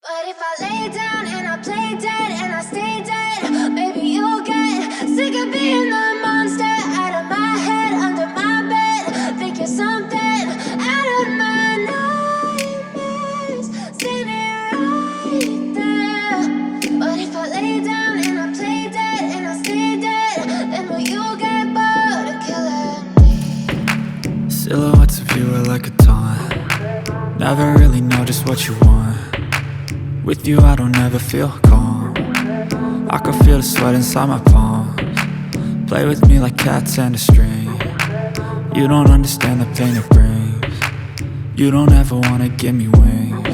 But if I lay down and I play dead and I stay dead, maybe you'll get sick of being the monster out of my head, under my bed. Think you're something out of my nightmares, standing right there. But if I lay down and I play dead and I stay dead, then will you get bored of killing me? Silhouettes of you are like a taunt. Never really know just what you want. With you I don't ever feel calm. I can feel the sweat inside my palms. Play with me like cats and a string. You don't understand the pain it brings. You don't ever wanna give me wings.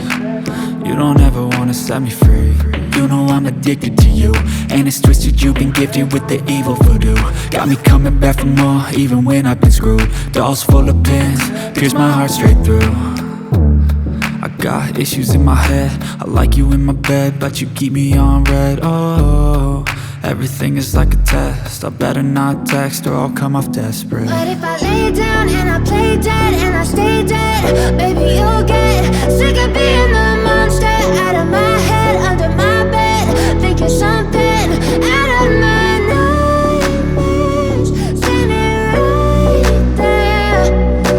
You don't ever wanna set me free. You know I'm addicted to you, and it's twisted, you've been gifted with the evil voodoo. Got me coming back for more, even when I've been screwed. Dolls full of pins, pierce my heart straight through. I got issues in my head, I like you in my bed, but you keep me on red. Oh, everything is like a test. I better not text or I'll come off desperate. But if I lay down and I play dead and I stay dead, maybe you'll get sick of being the monster out of my head, under my bed. Think you're something out of my nightmares, standing right there.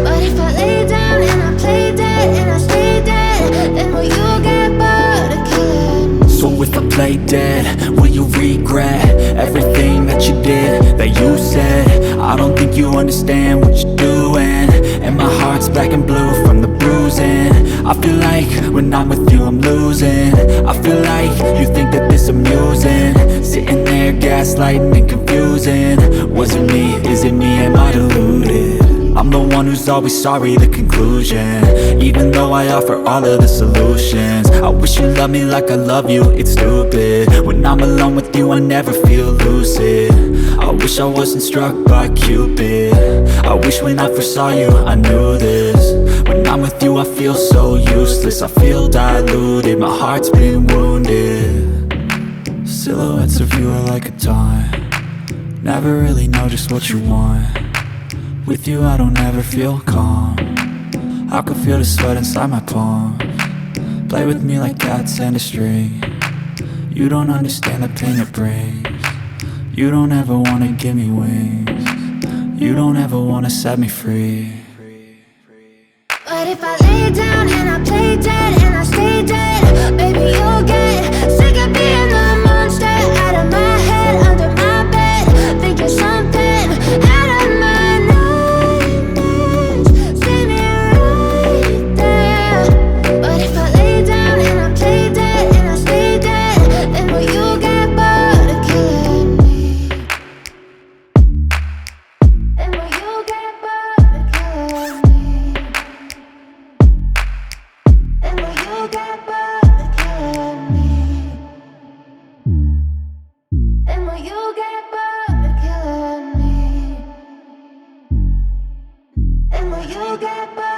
But if I lay down and I play dead and I stay dead, then will you get bored of killing me? So if I play dead, will you regret everything that you did, that you said? I don't think you understand what you're doing, and my heart's black and blue from the bruising. I feel like when I'm with you I'm losing. I feel like you think that this amusing, sitting there gaslighting and confusing. Was it me? Is it me? Am I deluded? I'm the one who's always sorry, the conclusion, even though I offer all of the solutions. I wish you loved me like I love you, it's stupid. When I'm alone with you I never feel lucid. I wish I wasn't struck by Cupid. I wish when I first saw you I knew this. When I'm with you I feel so useless, I feel diluted, my heart's been wounded. Silhouettes of you are like a taunt. Never really know just what you want. With you I don't ever feel calm. I can feel the sweat inside my palms. Play with me like cats and a string. You don't understand the pain it brings. You don't ever wanna give me wings. You don't ever wanna set me free. But if I lay down and I play dead and I stay dead, maybe you'll get sick of being the monster out of my head, under my bed. Think you're something out of my nightmares, standing right there. But if I lay down and I play dead and I stay dead, then will you get bored of killing me? Then will you get bored of killing me? And will you get bored of killing me? And will you get bored of killing me? And will you get bored?